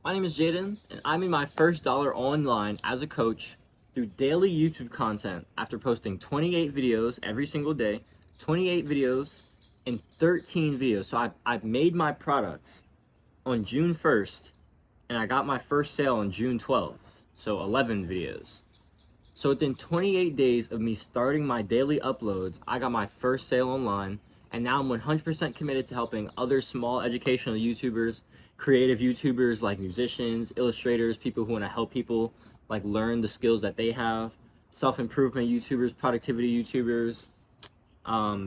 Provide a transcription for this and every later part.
My name is Jaden, and I made my first dollar online as a coach through daily YouTube content after posting 28 videos every single day, 28 videos and 13 videos. So I've made my products on June 1st, and I got my first sale on June 12th, so 11 videos. So within 28 days of me starting my daily uploads, I got my first sale online, and now I'm 100% committed to helping other small educational YouTubers, creative YouTubers like musicians, illustrators, people who want to help people like learn the skills that they have, self-improvement YouTubers, productivity YouTubers,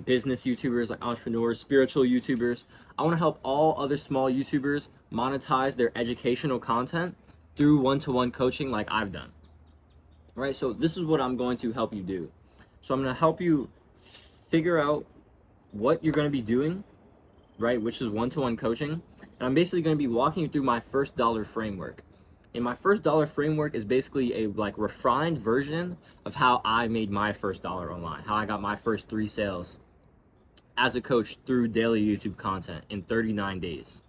business YouTubers like entrepreneurs, spiritual YouTubers. I want to help all other small YouTubers monetize their educational content through one-to-one coaching like I've done. Right, so this is what I'm going to help you do. So I'm going to help you figure out what you're going to be doing, right, which is one-to-one coaching, and I'm basically going to be walking you through my first dollar framework. And my first dollar framework is basically a like refined version of how I made my first dollar online, how I got my first 3 sales as a coach through daily YouTube content in 39 days,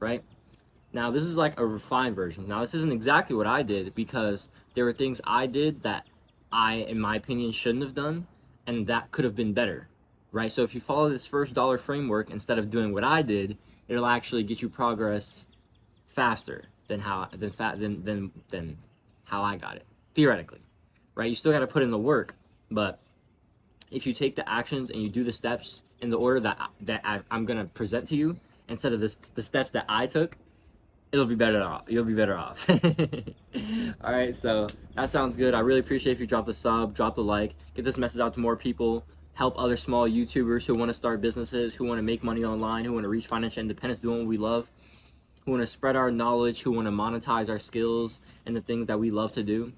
right? Now, this is like a refined version. Now, this isn't exactly what I did because there were things I did that I, in my opinion, shouldn't have done, and that could have been better, right? So if you follow this first dollar framework instead of doing what I did, it'll actually get you progress faster than how I got it, theoretically, right? You still got to put in the work, but if you take the actions and you do the steps in the order I'm gonna present to you instead of the steps that I took, it'll be better off. You'll be better off. All right, so that sounds good. I really appreciate if you drop the sub, drop the like, get this message out to more people, help other small YouTubers who want to start businesses, who want to make money online, who want to reach financial independence, doing what we love, who want to spread our knowledge, who want to monetize our skills and the things that we love to do.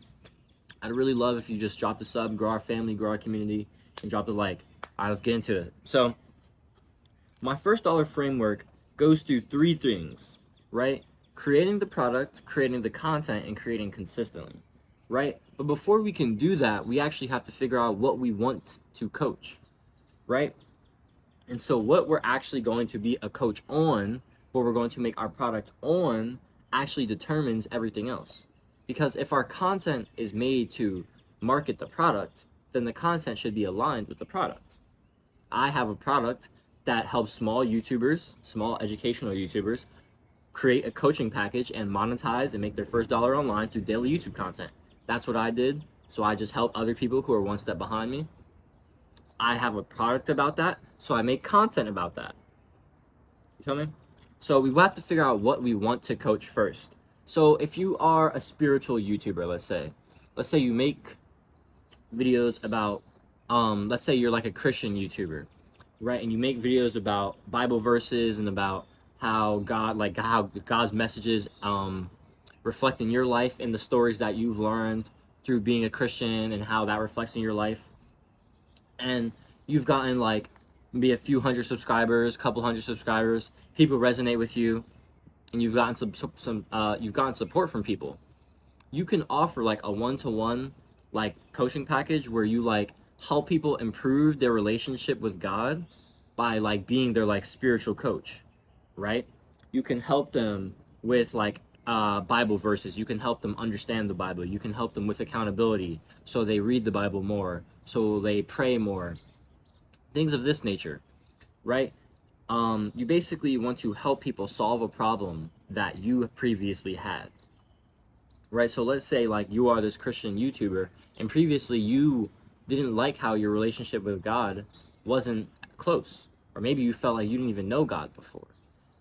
I'd really love if you just drop the sub, grow our family, grow our community, and drop the like. All right, let's get into it. So my first dollar framework goes through 3 things, right? Creating the product, creating the content, and creating consistently, right? But before we can do that, we actually have to figure out what we want to coach, right? And so what we're actually going to be a coach on, what we're going to make our product on, actually determines everything else. Because if our content is made to market the product, then the content should be aligned with the product. I have a product that helps small YouTubers, small educational YouTubers, create a coaching package and monetize and make their first dollar online through daily YouTube content. That's what I did. So I just help other people who are one step behind me. I have a product about that, so I make content about that. You feel me? So we have to figure out what we want to coach first. So if you are a spiritual YouTuber, let's say you make videos about, let's say you're like a Christian YouTuber, right? And you make videos about Bible verses and about how God's messages reflect in your life and the stories that you've learned through being a Christian and how that reflects in your life. And you've gotten like maybe a few hundred subscribers, couple hundred subscribers. People resonate with you, and you've gotten you've gotten support from people. You can offer like a one-to-one like coaching package where you like help people improve their relationship with God by like being their like spiritual coach, right? You can help them with like Bible verses. You can help them understand the Bible. You can help them with accountability so they read the Bible more, so they pray more, things of this nature, right? You basically want to help people solve a problem that you previously had, right? So let's say like you are this Christian YouTuber and previously you didn't like how your relationship with God wasn't close, or maybe you felt like you didn't even know God before.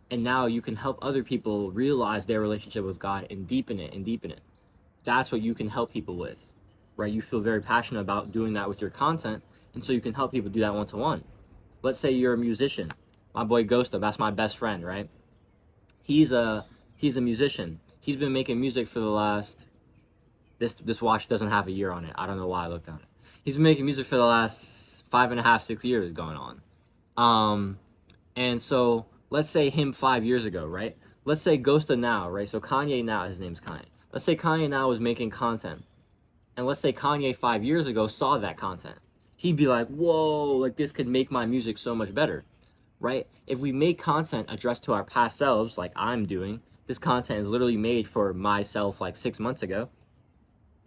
And now you can help other people realize their relationship with God and deepen it and deepen it. That's what you can help people with, right? You feel very passionate about doing that with your content, and so you can help people do that one-to-one. Let's say you're a musician. My boy Ghosto, that's my best friend, right? He's a musician. He's been making music for the last, this watch doesn't have a year on it. I don't know why I looked on it. He's been making music for the last 5.5, 6 years going on. And so let's say him 5 years ago, right? Let's say Ghosta now, right? So Kanye now, his name's Kanye. Let's say Kanye now was making content. And let's say Kanye 5 years ago saw that content. He'd be like, whoa, like this could make my music so much better, right? If we make content addressed to our past selves, like I'm doing, This content is literally made for myself like 6 months ago.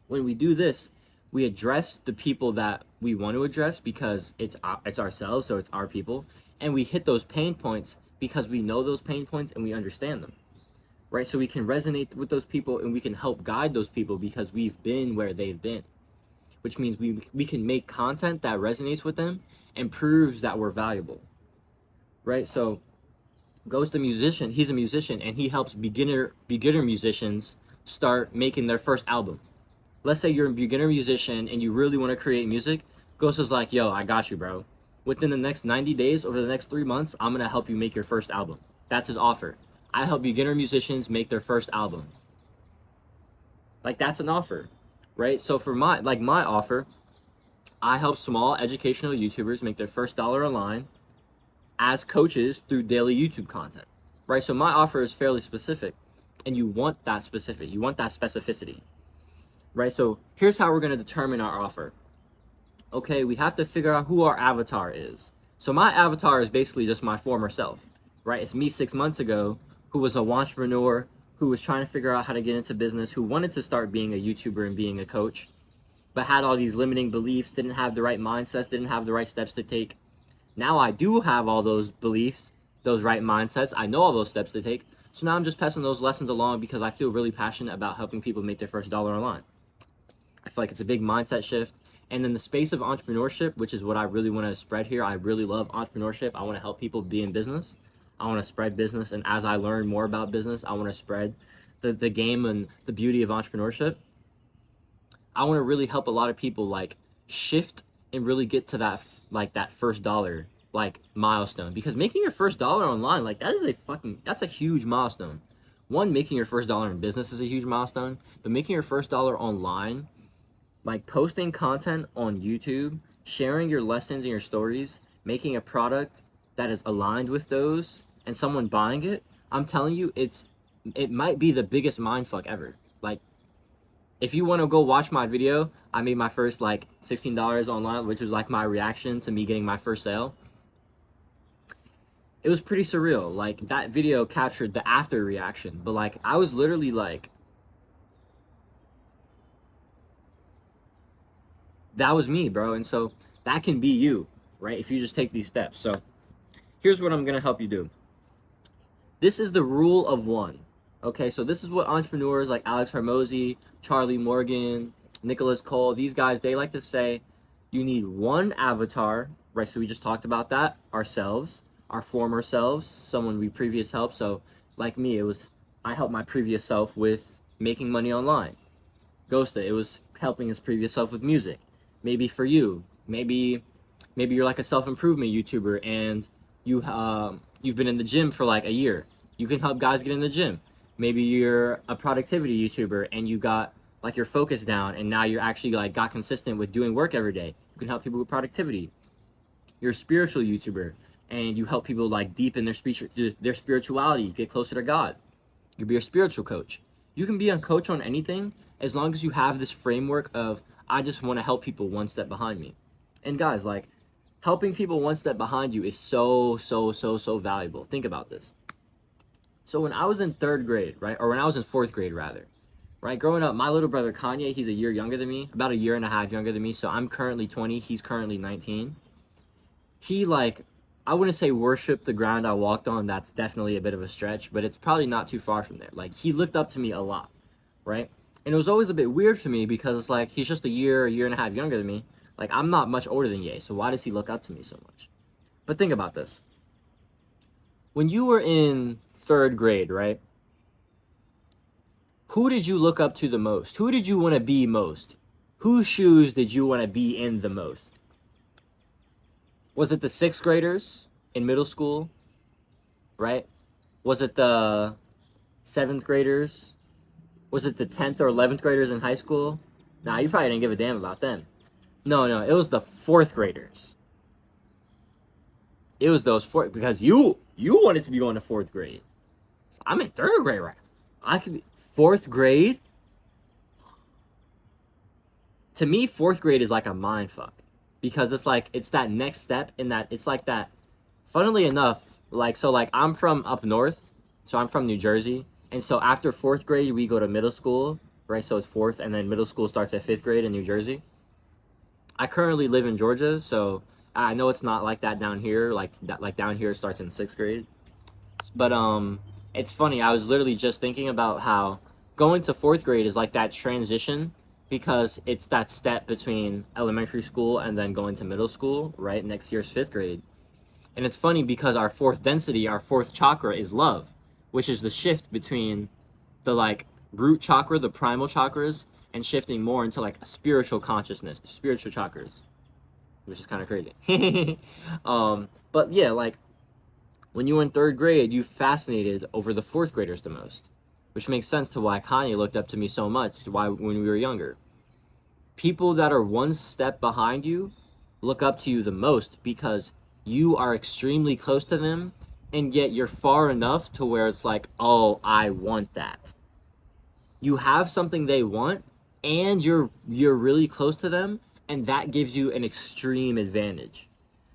When we do this, we address the people that we want to address because it's ourselves, so it's our people, and we hit those pain points because we know those pain points and we understand them, right? So we can resonate with those people and we can help guide those people because we've been where they've been, which means we can make content that resonates with them and proves that we're valuable, right? So Ghost, a musician, he's a musician and he helps beginner musicians start making their first album. Let's say you're a beginner musician and you really want to create music. Ghost is like, yo, I got you, bro. Within the next 90 days, over the next 3 months, I'm going to help you make your first album. That's his offer. I help beginner musicians make their first album. Like, that's an offer, right? So for my offer, I help small educational YouTubers make their first dollar online as coaches through daily YouTube content, right? So my offer is fairly specific, and you want that specific. You want that specificity, right? So here's how we're going to determine our offer. Okay, we have to figure out who our avatar is. So my avatar is basically just my former self, right? It's me 6 months ago who was a entrepreneur, who was trying to figure out how to get into business, who wanted to start being a YouTuber and being a coach, but had all these limiting beliefs, didn't have the right mindsets, didn't have the right steps to take. Now I do have all those beliefs, those right mindsets. I know all those steps to take. So now I'm just passing those lessons along because I feel really passionate about helping people make their first dollar online. I feel like it's a big mindset shift. And in the space of entrepreneurship, which is what I really want to spread here, I really love entrepreneurship. I want to help people be in business. I want to spread business. And as I learn more about business, I want to spread the game and the beauty of entrepreneurship. I want to really help a lot of people like shift and really get to that that first dollar like milestone, because making your first dollar online, like that's a huge milestone. One, making your first dollar in business is a huge milestone, but making your first dollar online, like posting content on YouTube, sharing your lessons and your stories, making a product that is aligned with those and someone buying it, I'm telling you, it might be the biggest mindfuck ever. Like, if you want to go watch my video, I made my first like $16 online, which was like my reaction to me getting my first sale. It was pretty surreal. Like, that video captured the after reaction, but like I was literally like, that was me, bro. And so that can be you, right? If you just take these steps. So here's what I'm going to help you do. This is the rule of one. Okay, so this is what entrepreneurs like Alex Hormozy, Charlie Morgan, Nicholas Cole, these guys, they like to say you need one avatar, right? So we just talked about that, ourselves, our former selves, someone we previous helped. So like me, I helped my previous self with making money online. Ghosta, it was helping his previous self with music. Maybe for you, maybe you're like a self-improvement YouTuber and you've been in the gym for like a year. You can help guys get in the gym. Maybe you're a productivity YouTuber and you got like your focus down and now you're actually like got consistent with doing work every day. You can help people with productivity. You're a spiritual YouTuber and you help people like deepen their spirituality, get closer to God. You can be a spiritual coach. You can be a coach on anything as long as you have this framework of, I just want to help people one step behind me. And guys, like, helping people one step behind you is so valuable. Think about this. So when I was in 3rd grade, right, or when I was in 4th grade rather, right, growing up, my little brother Kanye, he's a year younger than me, about a year and a half younger than me. So I'm currently 20, he's currently 19. He like, I wouldn't say worshiped the ground I walked on. That's definitely a bit of a stretch, but it's probably not too far from there. Like, he looked up to me a lot, right? And it was always a bit weird for me because it's like, he's just a year and a half younger than me. Like, I'm not much older than Ye, so why does he look up to me so much? But think about this. When you were in 3rd grade, right? Who did you look up to the most? Who did you want to be most? Whose shoes did you want to be in the most? Was it the 6th graders in middle school, right? Was it the 7th graders? Was it the 10th or 11th graders in high school? Nah, you probably didn't give a damn about them. No, it was the 4th graders. It was those because you wanted to be going to 4th grade. So I'm in 3rd grade, right? I could be 4th grade. To me, 4th grade is like a mind fuck because it's that next step in that it's like that. Funnily enough, like I'm from up north, so I'm from New Jersey, And so after fourth grade, we go to middle school, right? So it's fourth, and then middle school starts at fifth grade in New Jersey. I currently live in Georgia, so I know it's not like that down here. Like down here it starts in sixth grade. But it's funny. I was literally just thinking about how going to fourth grade is like that transition, because it's that step between elementary school and then going to middle school, right? Next year's fifth grade. And it's funny because our fourth density, our fourth chakra is love, which is the shift between the like root chakra, the primal chakras, and shifting more into like a spiritual consciousness, spiritual chakras, which is kind of crazy. But yeah, like when you were in third grade, you fascinated over the fourth graders the most, which makes sense to why Kanye looked up to me so much, why when we were younger. People that are one step behind you look up to you the most because you are extremely close to them, and yet you're far enough to where it's like, oh, I want that. You have something they want, and you're really close to them, and that gives you an extreme advantage,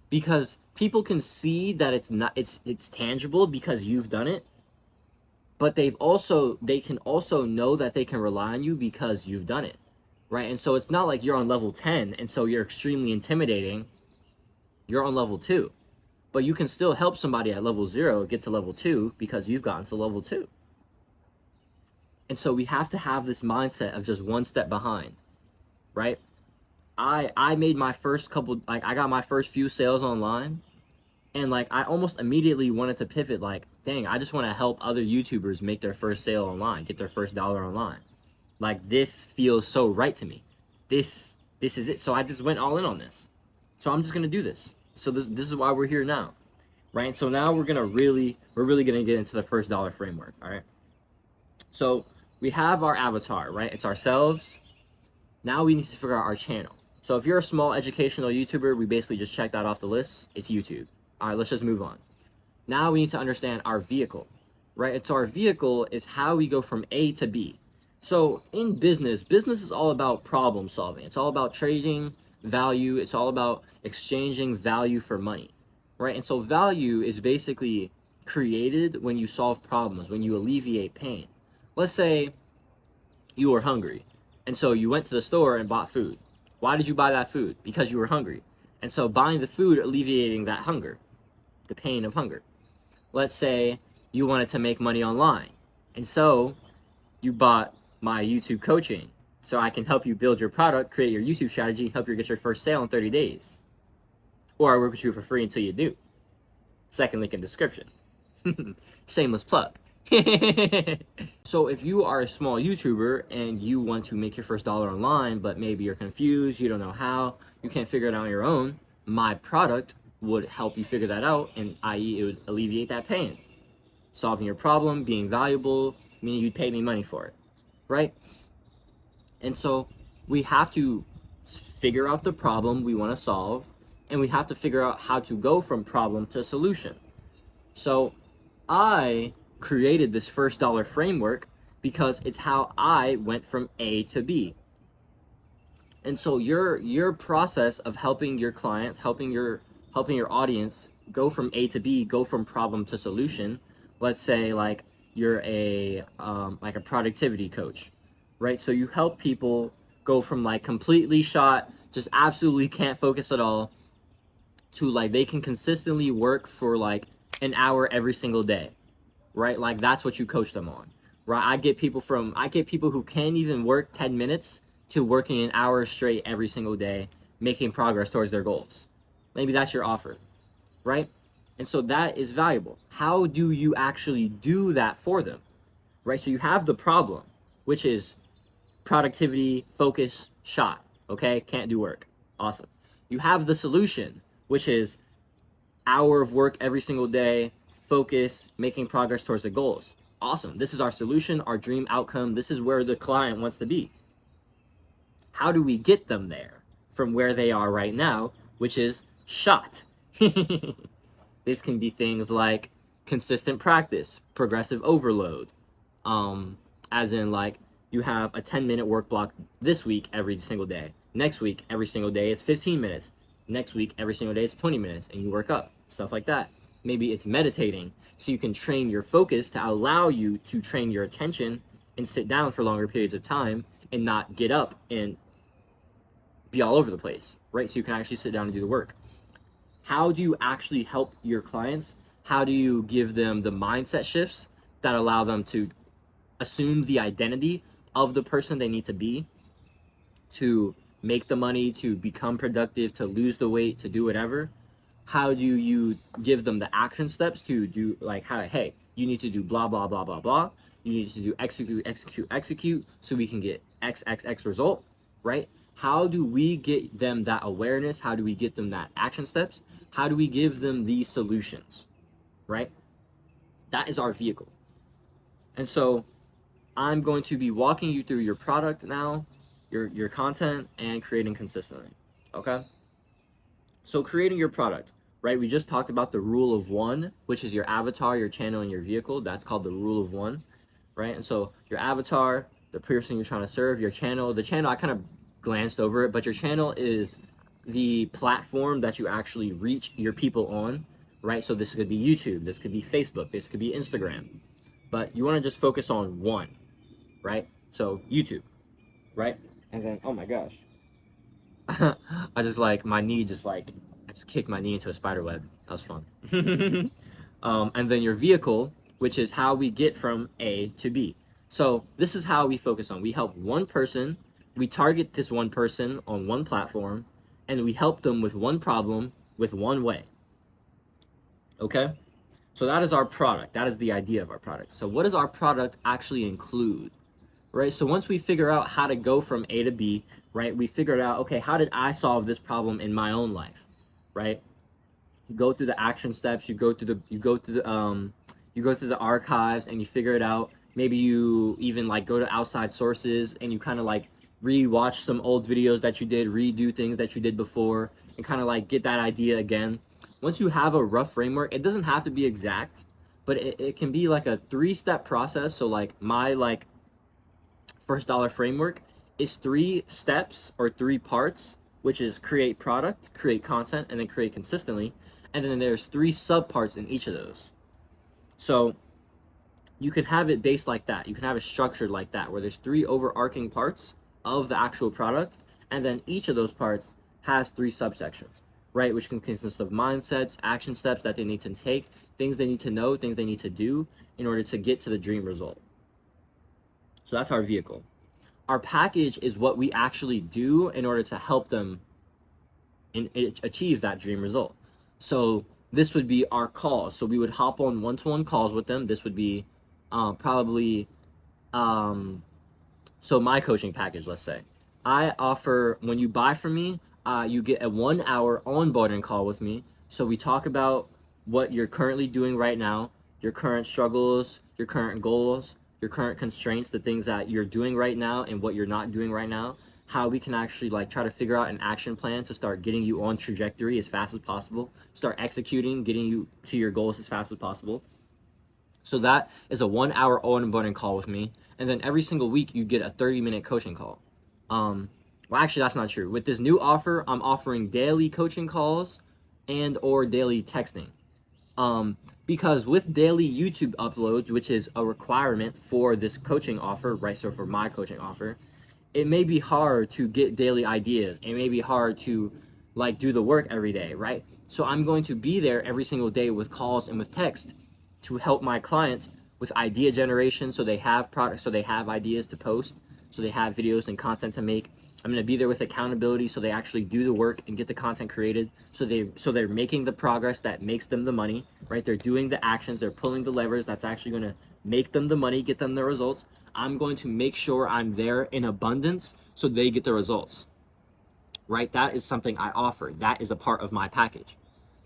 because people can see that it's tangible because you've done it, but they can also know that they can rely on you because you've done it, right? And so it's not like you're on level 10 and so you're extremely intimidating. You're on level 2, but you can still help somebody at level 0 get to level 2 because you've gotten to level 2. And so we have to have this mindset of just one step behind, right? I made my first couple, like I got my first few sales online, and like I almost immediately wanted to pivot, like, dang, I just want to help other YouTubers make their first sale online, get their first dollar online. Like, this feels so right to me. This is it. So I just went all in on this. So I'm just gonna do this. So this is why we're here now, right? So now we're really gonna get into the first dollar framework. All right. So we have our avatar, right? It's ourselves. Now we need to figure out our channel. So if you're a small educational YouTuber, we basically just check that off the list. It's YouTube. All right, let's just move on. Now we need to understand our vehicle, right? It's our vehicle is how we go from A to B. So in business is all about problem solving. It's all about trading value. It's all about exchanging value for money, right? And so value is basically created when you solve problems, when you alleviate pain. Let's say you were hungry, and so you went to the store and bought food. Why did you buy that food? Because you were hungry. And so buying the food, alleviating that hunger, the pain of hunger. Let's say you wanted to make money online, and so you bought my YouTube coaching so I can help you build your product, create your YouTube strategy, help you get your first sale in 30 days. Or I work with you for free until you do. Second link in description. Shameless plug. So if you are a small YouTuber and you want to make your first dollar online, but maybe you're confused, you don't know how, you can't figure it out on your own, my product would help you figure that out, and i.e. it would alleviate that pain. Solving your problem, being valuable, meaning you'd pay me money for it, right? And so we have to figure out the problem we want to solve, and we have to figure out how to go from problem to solution. So I created this first dollar framework because it's how I went from A to B. And so your process of helping your clients, helping your audience go from A to B, go from problem to solution. Let's say like you're a productivity coach, right? So you help people go from like completely shot, just absolutely can't focus at all, to like they can consistently work for like an hour every single day, right? Like that's what you coach them on, right? I get people who can't even work 10 minutes to working an hour straight every single day, making progress towards their goals. Maybe that's your offer, right? And so that is valuable. How do you actually do that for them, right? So you have the problem, which is productivity, focus, shot, okay? Can't do work. Awesome. You have the solution, which is hour of work every single day, focus, making progress towards the goals. Awesome. This is our solution, our dream outcome. This is where the client wants to be. How do we get them there from where they are right now, which is shot? This can be things like consistent practice, progressive overload, as in like you have a 10-minute work block this week every single day. Next week, every single day, it's 15 minutes. Next week, every single day, it's 20 minutes, and you work up, stuff like that. Maybe it's meditating, so you can train your focus to allow you to train your attention and sit down for longer periods of time and not get up and be all over the place, right? So you can actually sit down and do the work. How do you actually help your clients? How do you give them the mindset shifts that allow them to assume the identity of the person they need to be to make the money, to become productive, to lose the weight, to do whatever? How do you give them the action steps to do, like, how, hey, you need to do blah, blah, blah, blah, blah. You need to do execute, execute, execute, so we can get XXX result, right? How do we get them that awareness? How do we get them that action steps? How do we give them these solutions, right? That is our vehicle. And so I'm going to be walking you through your product now, your content, and creating consistently, okay? So creating your product, right? We just talked about the rule of one, which is your avatar, your channel, and your vehicle. That's called the rule of one, right? And so your avatar, the person you're trying to serve, your channel, the channel, I kind of glanced over it, but your channel is the platform that you actually reach your people on, right? So this could be YouTube, this could be Facebook, this could be Instagram, but you want to just focus on one, right? So YouTube, right? And then, oh my gosh, I just like, my knee just like, I just kicked my knee into a spider web. That was fun. And then your vehicle, which is how we get from A to B. So this is how we focus on. We help one person, we target this one person on one platform, and we help them with one problem with one way. Okay? So that is our product. That is the idea of our product. So what does our product actually include? Right? So once we figure out how to go from A to B, right? We figured out, okay, how did I solve this problem in my own life? Right? You go through the action steps, you go through the archives, and you figure it out. Maybe you even like go to outside sources and you kind of like re-watch some old videos that you did, redo things that you did before, and kind of like get that idea again. Once you have a rough framework, it doesn't have to be exact, but it can be like a 3-step process. So like my like first dollar framework is 3 steps or 3 parts, which is create product, create content, and then create consistently. And then there's 3 sub parts in each of those. So you can have it based like that. You can have it structured like that, where there's 3 overarching parts of the actual product, and then each of those parts has 3 subsections, right? Which can consist of mindsets, action steps that they need to take, things they need to know, things they need to do in order to get to the dream result. So that's our vehicle. Our package is what we actually do in order to help them achieve that dream result. So this would be our calls. So we would hop on one-to-one calls with them. This would be probably, so my coaching package, let's say. I offer, when you buy from me, you get a 1-hour onboarding call with me. So we talk about what you're currently doing right now, your current struggles, your current goals, your current constraints, the things that you're doing right now and what you're not doing right now, how we can actually like try to figure out an action plan to start getting you on trajectory as fast as possible, start executing, getting you to your goals as fast as possible. So that is a 1-hour onboarding call with me. And then every single week you get a 30-minute coaching call. Well, actually that's not true. With this new offer, I'm offering daily coaching calls and or daily texting. Because with daily YouTube uploads, which is a requirement for this coaching offer, right? So for my coaching offer, it may be hard to get daily ideas. It may be hard to like do the work every day, right? So I'm going to be there every single day with calls and with text to help my clients with idea generation, so they have products, so they have ideas to post, so they have videos and content to make. I'm going to be there with accountability, so they actually do the work and get the content created, so they're making the progress that makes them the money, right? They're doing the actions, they're pulling the levers that's actually going to make them the money, get them the results. I'm going to make sure I'm there in abundance so they get the results, right? That is something I offer. That is a part of my package,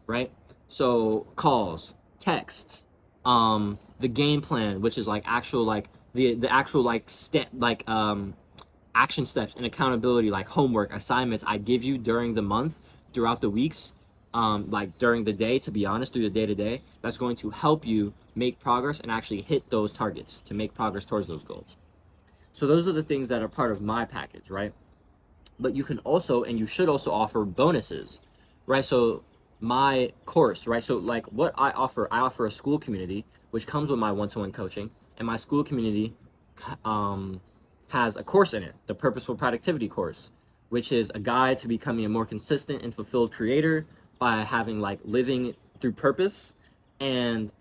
right? So calls, text, the game plan, which is like actual like the actual like step like action steps and accountability, like homework assignments I give you during the month, throughout the weeks, like during the day, to be honest, through the day-to-day, that's going to help you make progress and actually hit those targets, to make progress towards those goals. So those are the things that are part of my package, right? But you can also, and you should also, offer bonuses, right? So my course, right? So like what I offer a school community, which comes with my one-to-one coaching, and my school community um, has a course in it, the Purposeful Productivity course, which is a guide to becoming a more consistent and fulfilled creator by having like living through purpose and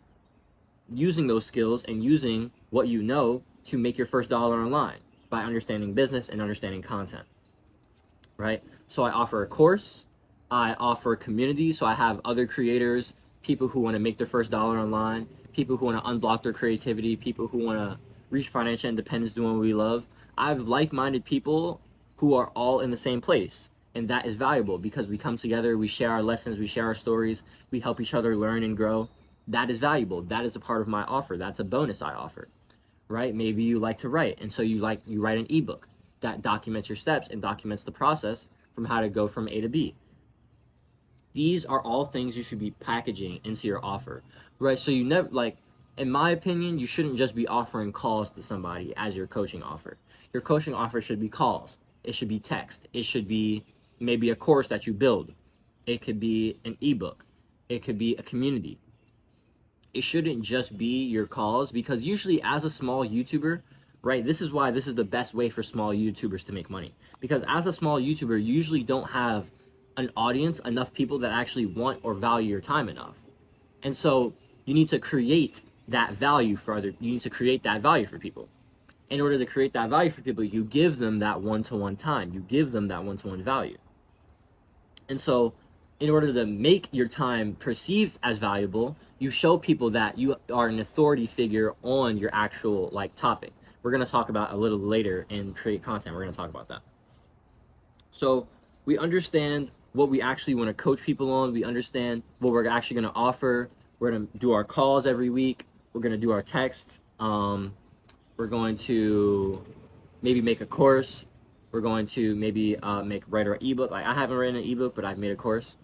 using those skills and using what you know to make your first dollar online by understanding business and understanding content, right? So I offer a course, I offer a community, so I have other creators, people who want to make their first dollar online, people who want to unblock their creativity, people who want to reach financial independence doing what we love. I have like-minded people who are all in the same place, and that is valuable because we come together, we share our lessons, we share our stories, we help each other learn and grow. That is valuable. That is a part of my offer. That's a bonus I offer, right? Maybe you like to write, and so you write an ebook that documents your steps and documents the process from how to go from A to B. These are all things you should be packaging into your offer, right? So you never, like, in my opinion, you shouldn't just be offering calls to somebody as your coaching offer. Your coaching offer should be calls. It should be text. It should be maybe a course that you build. It could be an ebook. It could be a community. It shouldn't just be your calls, because usually as a small YouTuber, right, this is why this is the best way for small YouTubers to make money. Because as a small YouTuber, you usually don't have an audience, enough people that actually want or value your time enough. And so you need to create that value for you need to create that value for people. In order to create that value for people, you give them that one-to-one time. You give them that one-to-one value. And so in order to make your time perceived as valuable, you show people that you are an authority figure on your actual like topic. We're going to talk about a little later in create content. We're going to talk about that. So we understand what we actually want to coach people on. We understand what we're actually going to offer. We're going to do our calls every week. We're going to do our text. We're going to maybe make a course. We're going to maybe write our ebook. Like I haven't written an ebook, but I've made a course.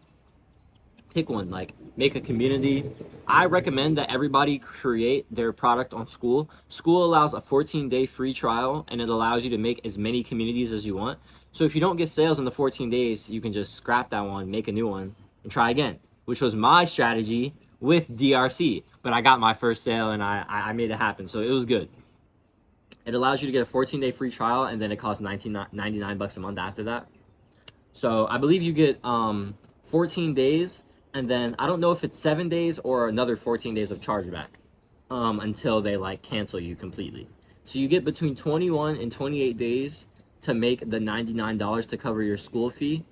Pick one, like make a community. I recommend that everybody create their product on School. School allows a 14-day free trial, and it allows you to make as many communities as you want. So if you don't get sales in the 14 days, you can just scrap that one, make a new one, and try again, which was my strategy with DRC. But I got my first sale, and I made it happen, so it was good. It allows you to get a 14-day free trial, and then it costs $99 a month after that. So I believe you get 14 days, and then I don't know if it's 7 days or another 14 days of chargeback until they like cancel you completely. So you get between 21 and 28 days to make the $99 to cover your school fee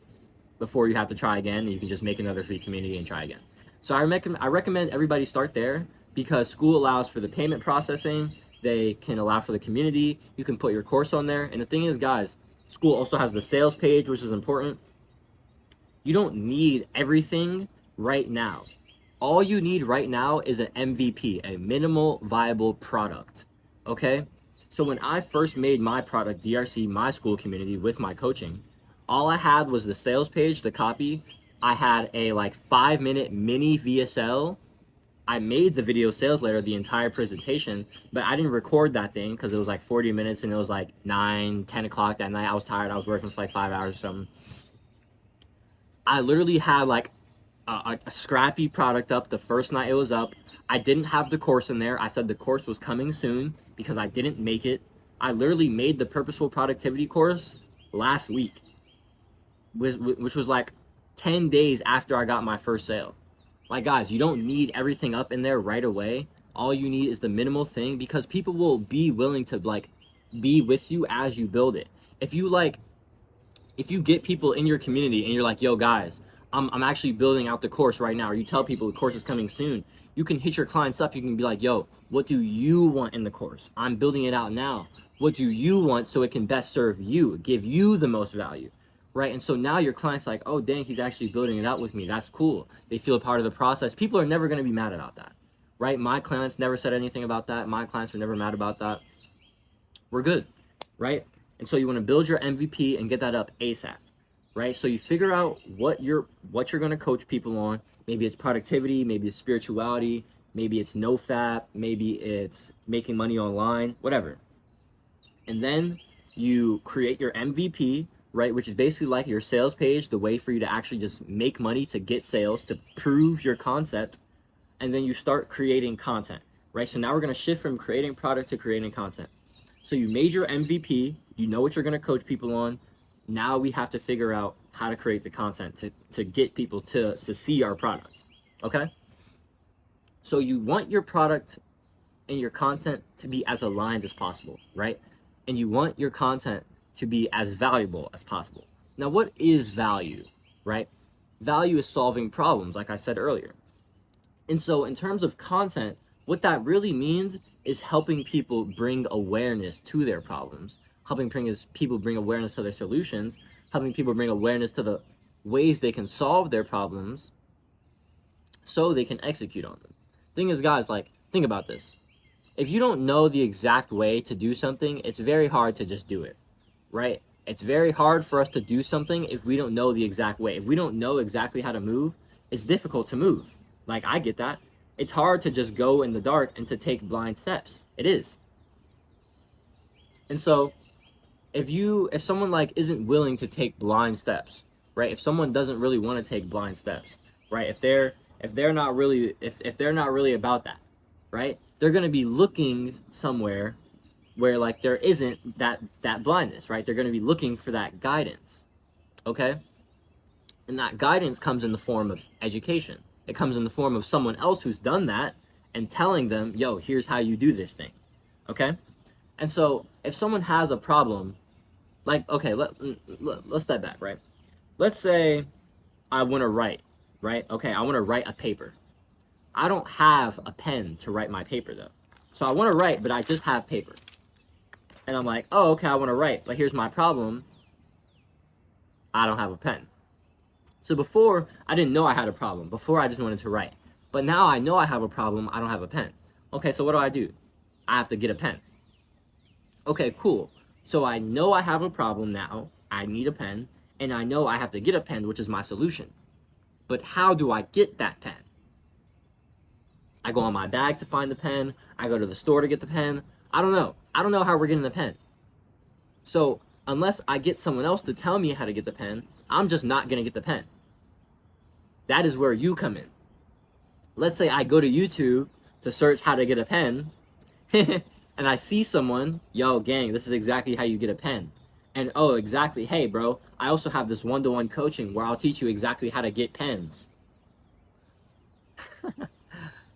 before you have to try again, and you can just make another free community and try again. So I recommend everybody start there, because School allows for the payment processing. They can allow for the community. You can put your course on there. And the thing is, guys, School also has the sales page, which is important. You don't need everything right now. All you need right now is an MVP, a minimal viable product. Okay? So when I first made my product, DRC, my school community, with my coaching, all I had was the sales page, the copy. I had a like 5-minute mini VSL. I made the video sales letter, the entire presentation, but I didn't record that thing because it was like 40 minutes and it was like 9, 10 o'clock that night. I was tired. I was working for like 5 hours or something. I literally had like a scrappy product up the first night it was up. I didn't have the course in there. I said the course was coming soon because I didn't make it. I literally made the Purposeful Productivity course last week, which was like 10 days after I got my first sale. Like, guys, you don't need everything up in there right away. All you need is the minimal thing, because people will be willing to like be with you as you build it. If you get people in your community and you're like, yo guys, I'm actually building out the course right now, or you tell people the course is coming soon, you can hit your clients up. You can be like, yo, what do you want in the course? I'm building it out now. What do you want so it can best serve you, give you the most value, right? And so now your client's like, oh dang, he's actually building it out with me. That's cool. They feel a part of the process. People are never going to be mad about that, right? My clients never said anything about that. My clients were never mad about that. We're good, right? And so you want to build your MVP and get that up ASAP, right? So you figure out what you're going to coach people on. Maybe it's productivity, maybe it's spirituality, maybe it's no-fap, maybe it's making money online, whatever. And then you create your MVP, right? Which is basically like your sales page, the way for you to actually just make money, to get sales, to prove your concept. And then you start creating content, right? So now we're going to shift from creating product to creating content. So you made your MVP, you know what you're going to coach people on. Now we have to figure out how to create the content to get people to see our product, okay? So you want your product and your content to be as aligned as possible, right? And you want your content to be as valuable as possible. Now, what is value, right? Value is solving problems, like I said earlier. And so in terms of content, what that really means is helping people bring awareness to their problems, helping people bring awareness to their solutions, helping people bring awareness to the ways they can solve their problems so they can execute on them. Thing is, guys, like, think about this. If you don't know the exact way to do something, it's very hard to just do it, right? It's very hard for us to do something if we don't know the exact way. If we don't know exactly how to move, it's difficult to move. Like, I get that. It's hard to just go in the dark and to take blind steps. It is. And so if someone like isn't willing to take blind steps, right? If someone doesn't really want to take blind steps, right? If they're not really about that, right? They're going to be looking somewhere where like there isn't that blindness, right? They're going to be looking for that guidance. Okay? And that guidance comes in the form of education. It comes in the form of someone else who's done that and telling them, yo, here's how you do this thing. Okay? And so if someone has a problem, like, okay, let's step back, right? Let's say I want to write, right? Okay, I want to write a paper. I don't have a pen to write my paper, though. So I want to write, but I just have paper. And I'm like, oh, okay, I want to write, but here's my problem. I don't have a pen. So before, I didn't know I had a problem. Before, I just wanted to write. But now I know I have a problem. I don't have a pen. Okay, so what do? I have to get a pen. Okay, cool. So I know I have a problem now. I need a pen. And I know I have to get a pen, which is my solution. But how do I get that pen? I go on my bag to find the pen. I go to the store to get the pen. I don't know. I don't know how we're getting the pen. So unless I get someone else to tell me how to get the pen, I'm just not going to get the pen. That is where you come in. Let's say I go to YouTube to search how to get a pen, and I see someone, yo, gang, this is exactly how you get a pen. And, oh, exactly, hey, bro, I also have this one-to-one coaching where I'll teach you exactly how to get pens.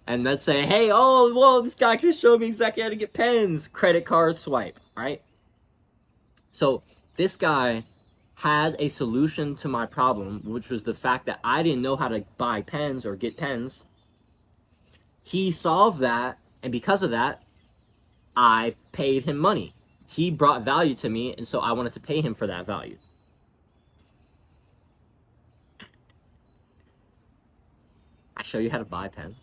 And let's say, hey, oh, well, this guy can show me exactly how to get pens. Credit card swipe, right? So this guy had a solution to my problem, which was the fact that I didn't know how to buy pens or get pens. He solved that, and because of that, I paid him money. He brought value to me, and so I wanted to pay him for that value. I show you how to buy pens.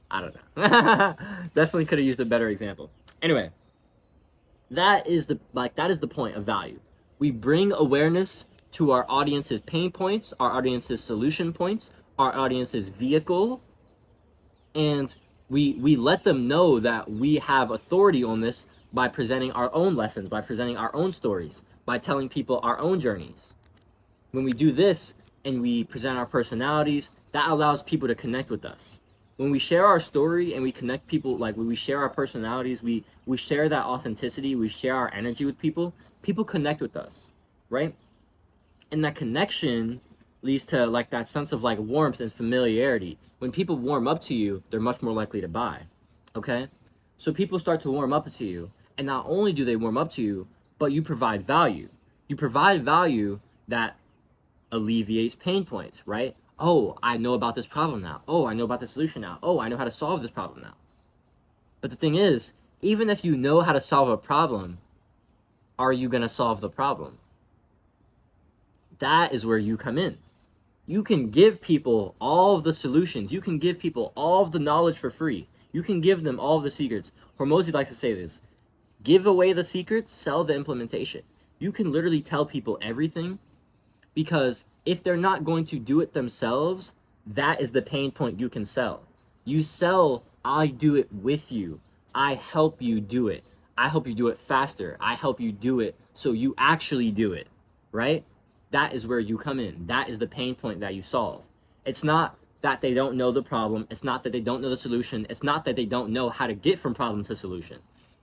I don't know. Definitely could have used a better example. Anyway, that is the point of value. We bring awareness to our audience's pain points, our audience's solution points, our audience's vehicle, and we let them know that we have authority on this by presenting our own lessons, by presenting our own stories, by telling people our own journeys. When we do this and we present our personalities, that allows people to connect with us. When we share our story and we connect people, like when we share our personalities, we share that authenticity, we share our energy with people, people connect with us, right? And that connection leads to like that sense of like warmth and familiarity. When people warm up to you, they're much more likely to buy, okay? So people start to warm up to you, and not only do they warm up to you, but you provide value. You provide value that alleviates pain points, right? Oh, I know about this problem now. Oh, I know about the solution now. Oh, I know how to solve this problem now. But the thing is, even if you know how to solve a problem, are you going to solve the problem? That is where you come in. You can give people all of the solutions. You can give people all of the knowledge for free. You can give them all of the secrets. Hormozi likes to say this: give away the secrets, sell the implementation. You can literally tell people everything, because if they're not going to do it themselves, that is the pain point you can sell. You sell, I do it with you. I help you do it. I help you do it faster. I help you do it so you actually do it. right? That is where you come in. That is the pain point that you solve. It's not that they don't know the problem. It's not that they don't know the solution. It's not that they don't know how to get from problem to solution.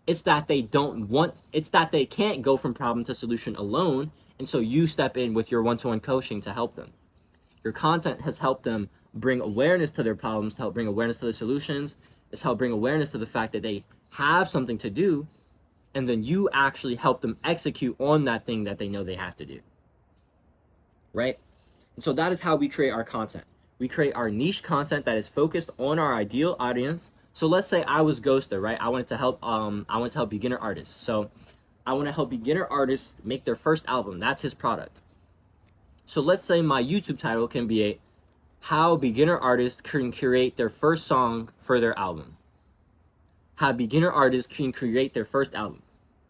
It's that they can't go from problem to solution alone. And so you step in with your one-to-one coaching to help them. Your content has helped them bring awareness to their problems, to help bring awareness to the solutions. It's helped bring awareness to the fact that they have something to do, and then you actually help them execute on that thing that they know they have to do, right? And so that is how we create our content. We create our niche content that is focused on our ideal audience. So let's say I was Ghoster, right? I wanted to help beginner artists. So I want to help beginner artists make their first album. That's his product. So let's say my YouTube title can be how beginner artists can create their first song for their album. How beginner artists can create their first album.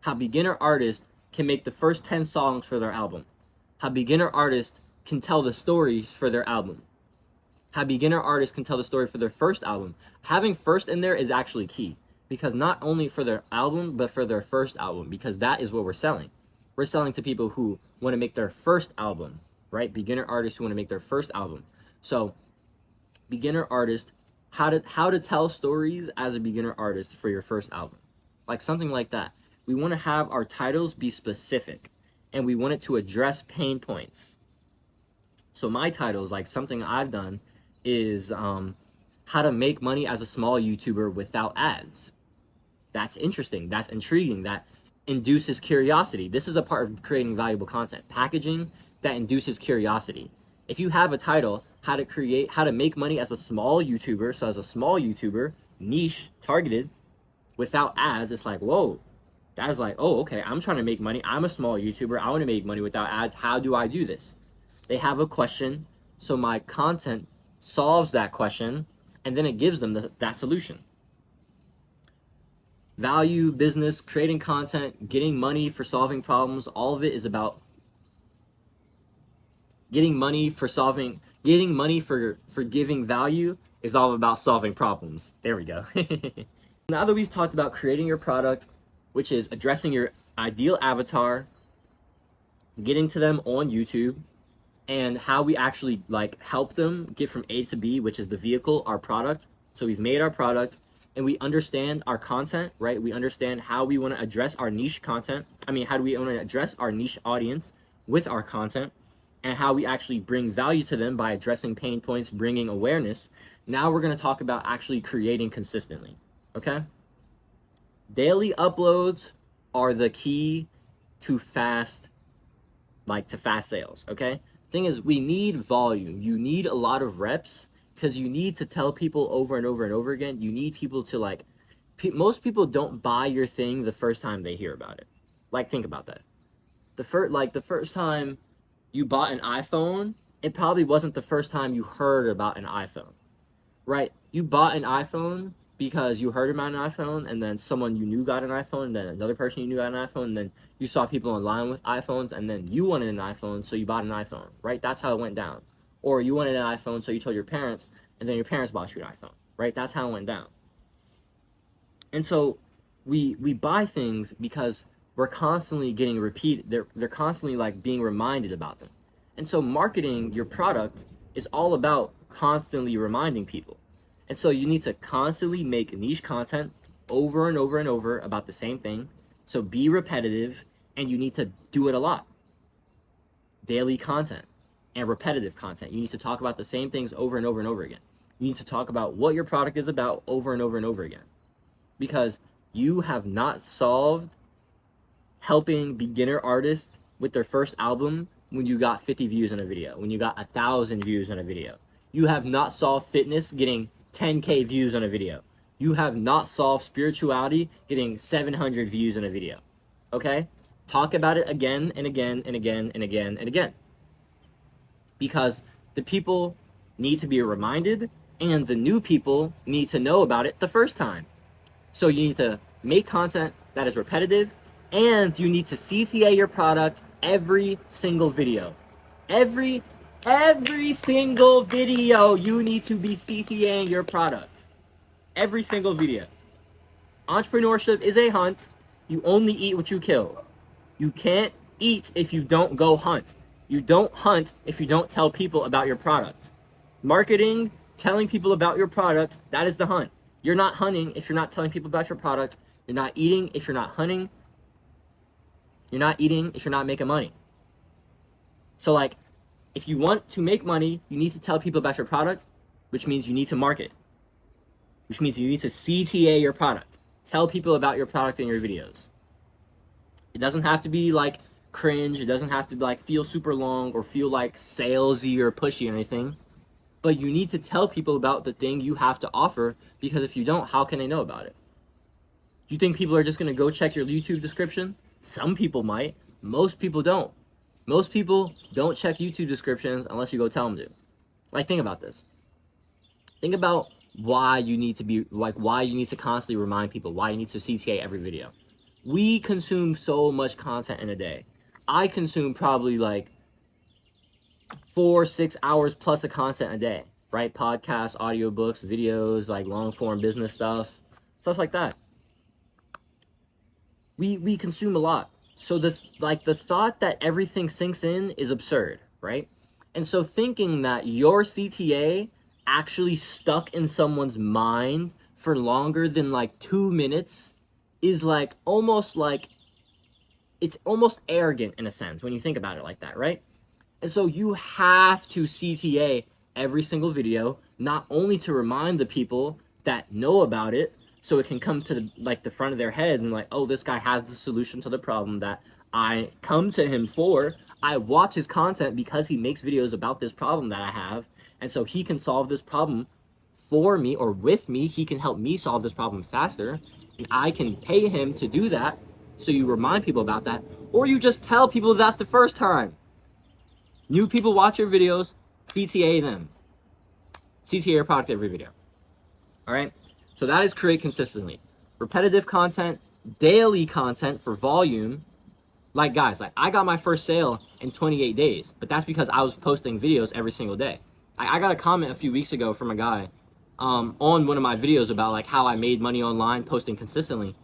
How beginner artists can make the first 10 songs for their album. How beginner artists can tell the story for their album. How beginner artists can tell the story for their first album. Having first in there is actually key, because not only for their album, but for their first album, because that is what we're selling. We're selling to people who want to make their first album, right? Beginner artists who want to make their first album. So beginner artist, how to tell stories as a beginner artist for your first album, like something like that. We want to have our titles be specific, and we want it to address pain points. So my titles, like something I've done, is how to make money as a small YouTuber without ads. That's interesting. That's intriguing. That induces curiosity. This is a part of creating valuable content. Packaging that induces curiosity. If you have a title, how to make money as a small YouTuber, so as a small YouTuber, niche, targeted, without ads, it's like, whoa, that's like, oh, okay, I'm trying to make money. I'm a small YouTuber. I want to make money without ads. How do I do this? They have a question, so my content solves that question, and then it gives them that solution. Value, business, creating content, getting money for solving problems, all of it is about getting money for giving value is all about solving problems. There we go. Now that we've talked about creating your product, which is addressing your ideal avatar, getting to them on YouTube, and how we actually help them get from A to B, which is the vehicle, our product. So we've made our product, and we understand our content, right? We understand how we want to address our niche content. How do we want to address our niche audience with our content, and how we actually bring value to them by addressing pain points, bringing awareness. Now we're going to talk about actually creating consistently, okay? Daily uploads are the key to fast sales, okay? Thing is, we need volume. You need a lot of reps, because you need to tell people over and over and over again. You need people to most people don't buy your thing the first time they hear about it. Think about that. The first time you bought an iPhone, it probably wasn't the first time you heard about an iPhone, right? You bought an iPhone because you heard about an iPhone, and then someone you knew got an iPhone, and then another person you knew got an iPhone, and then you saw people online with iPhones, and then you wanted an iPhone, so you bought an iPhone, right? That's how it went down. Or you wanted an iPhone, so you told your parents, and then your parents bought you an iPhone, right? That's how it went down. And so we buy things because we're constantly getting repeated. They're constantly being reminded about them. And so marketing your product is all about constantly reminding people. And so you need to constantly make niche content over and over and over about the same thing. So be repetitive, and you need to do it a lot. Daily content and repetitive content. You need to talk about the same things over and over and over again. You need to talk about what your product is about over and over and over again. Because you have not solved helping beginner artists with their first album when you got 50 views on a video, when you got 1,000 views on a video. You have not solved fitness getting 10K views on a video. You have not solved spirituality getting 700 views on a video. Okay? Talk about it again and again and again and again and again. Because the people need to be reminded, and the new people need to know about it the first time. So you need to make content that is repetitive, and you need to CTA your product every single video. Every single video you need to be CTAing your product. Every single video. Entrepreneurship is a hunt. You only eat what you kill. You can't eat if you don't go hunt. You don't hunt if you don't tell people about your product. Marketing, telling people about your product, that is the hunt. You're not hunting if you're not telling people about your product. You're not eating if you're not hunting. You're not eating if you're not making money. So like, if you want to make money, you need to tell people about your product, which means you need to market, which means you need to CTA your product. Tell people about your product in your videos. It doesn't have to be like cringe. It doesn't have to like feel super long or feel like salesy or pushy or anything. But you need to tell people about the thing you have to offer, because if you don't, how can they know about it? You think people are just going to go check your YouTube description? Some people might. Most people don't. Most people don't check YouTube descriptions unless you go tell them to. Like, think about this. Think about why you need to constantly remind people, why you need to CTA every video. We consume so much content in a day. I consume probably like 4-6 hours plus of content a day, right? Podcasts, audiobooks, videos, like long form business stuff like that. We consume a lot. So the thought that everything sinks in is absurd, right? And so thinking that your CTA actually stuck in someone's mind for longer than like 2 minutes is like almost like, it's almost arrogant in a sense when you think about it like that, right? And so you have to CTA every single video, not only to remind the people that know about it, so it can come to the front of their heads and like, oh, this guy has the solution to the problem that I come to him for. I watch his content because he makes videos about this problem that I have, and so he can solve this problem for me or with me. He can help me solve this problem faster, and I can pay him to do that. So you remind people about that, or you just tell people that the first time. New people watch your videos, CTA them. CTA your product every video. All right? So that is create consistently. Repetitive content, daily content for volume. Like, guys, like I got my first sale in 28 days, but that's because I was posting videos every single day. I got a comment a few weeks ago from a guy on one of my videos about like how I made money online posting consistently.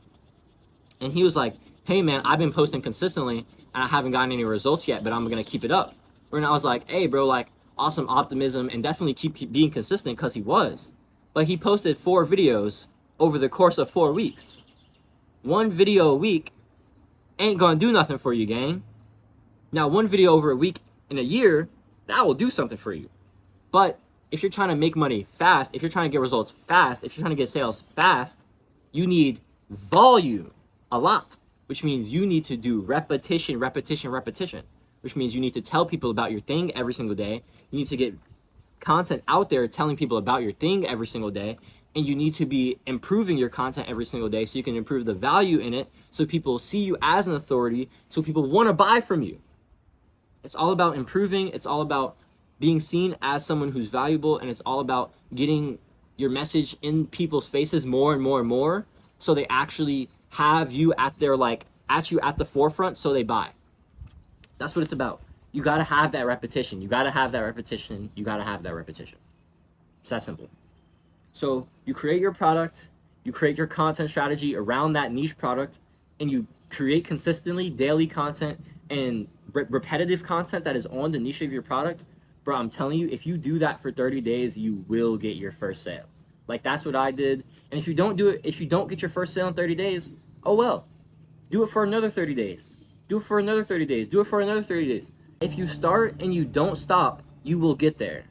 And he was like, hey man, I've been posting consistently and I haven't gotten any results yet, but I'm going to keep it up. And I was like, hey bro, like awesome optimism, and definitely keep being consistent, because he was. But he posted 4 videos over the course of 4 weeks. 1 video a week ain't gonna do nothing for you, gang. Now, 1 video over a week in a year, that will do something for you. But if you're trying to make money fast, if you're trying to get results fast, if you're trying to get sales fast, you need volume a lot, which means you need to do repetition, which means you need to tell people about your thing every single day. You need to get content out there telling people about your thing every single day, and you need to be improving your content every single day so you can improve the value in it, so people see you as an authority, so people want to buy from you. It's all about improving. It's all about being seen as someone who's valuable, and it's all about getting your message in people's faces more and more and more, so they actually have you at their at the forefront, so they buy. That's what it's about. You got to have that repetition. You got to have that repetition. You got to have that repetition. It's that simple. So you create your product, you create your content strategy around that niche product, and you create consistently daily content and repetitive content that is on the niche of your product. Bro, I'm telling you, if you do that for 30 days, you will get your first sale. Like, that's what I did. And if you don't do it, if you don't get your first sale in 30 days, oh well. Do it for another 30 days. Do it for another 30 days. Do it for another 30 days. If you start and you don't stop, you will get there.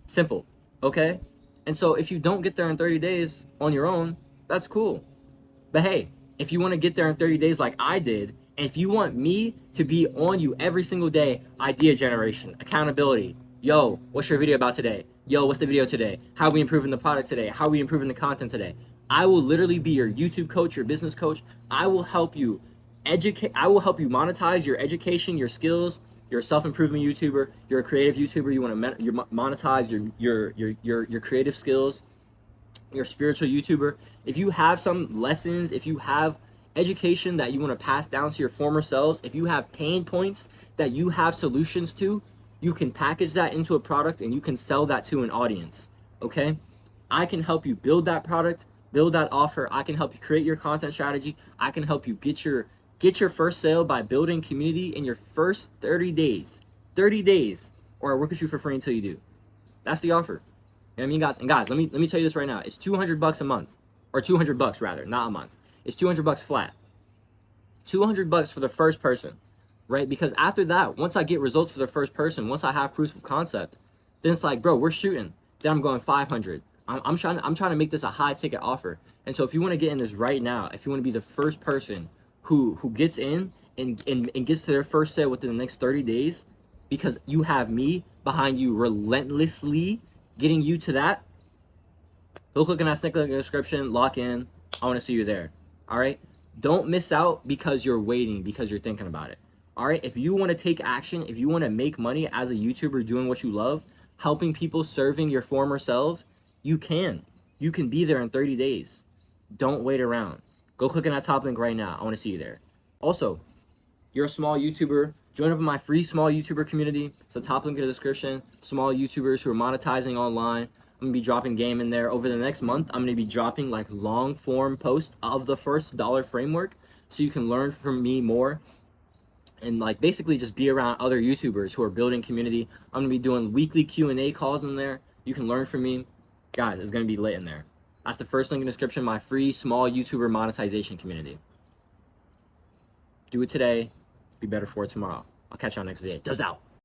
Simple, okay? And so if you don't get there in 30 days on your own, that's cool. But hey, if you want to get there in 30 days like I did, and if you want me to be on you every single day, idea generation, accountability. Yo, what's your video about today? Yo, what's the video today? How are we improving the product today? How are we improving the content today? I will literally be your YouTube coach, your business coach. I will help you educate. I will help you monetize your education, your skills. You're a self-improvement YouTuber. You're a creative YouTuber. You want to monetize your creative skills. You're a spiritual YouTuber. If you have some lessons, if you have education that you want to pass down to your former selves, if you have pain points that you have solutions to, you can package that into a product and you can sell that to an audience. Okay? I can help you build that product, build that offer. I can help you create your content strategy. I can help you get your Get your first sale by building community in your first 30 days. 30 days, or I work with you for free until you do. That's the offer. You know what I mean, guys? And guys, let me tell you this right now. It's $200 a month, or $200 rather, not a month. It's $200 flat. $200 for the first person, right? Because after that, once I get results for the first person, once I have proof of concept, then it's like, bro, we're shooting. Then I'm going 500. I'm trying to make this a high ticket offer. And so if you want to get in this right now, if you want to be the first person who gets in and gets to their first sale within the next 30 days, because you have me behind you relentlessly getting you to that, go click on that link in the description, lock in. I want to see you there. All right? Don't miss out because you're waiting, because you're thinking about it. All right? If you want to take action, if you want to make money as a YouTuber doing what you love, helping people, serving your former self, you can. You can be there in 30 days. Don't wait around. Go click on that top link right now. I want to see you there. Also, you're a small YouTuber, join up in my free small YouTuber community. It's the top link in the description. Small YouTubers who are monetizing online. I'm going to be dropping game in there. Over the next month, I'm going to be dropping like long form posts of the first dollar framework so you can learn from me more and like basically just be around other YouTubers who are building community. I'm going to be doing weekly Q&A calls in there. You can learn from me. Guys, it's going to be lit in there. That's the first link in the description, my free small YouTuber monetization community. Do it today. Be better for it tomorrow. I'll catch y'all next video. Does out.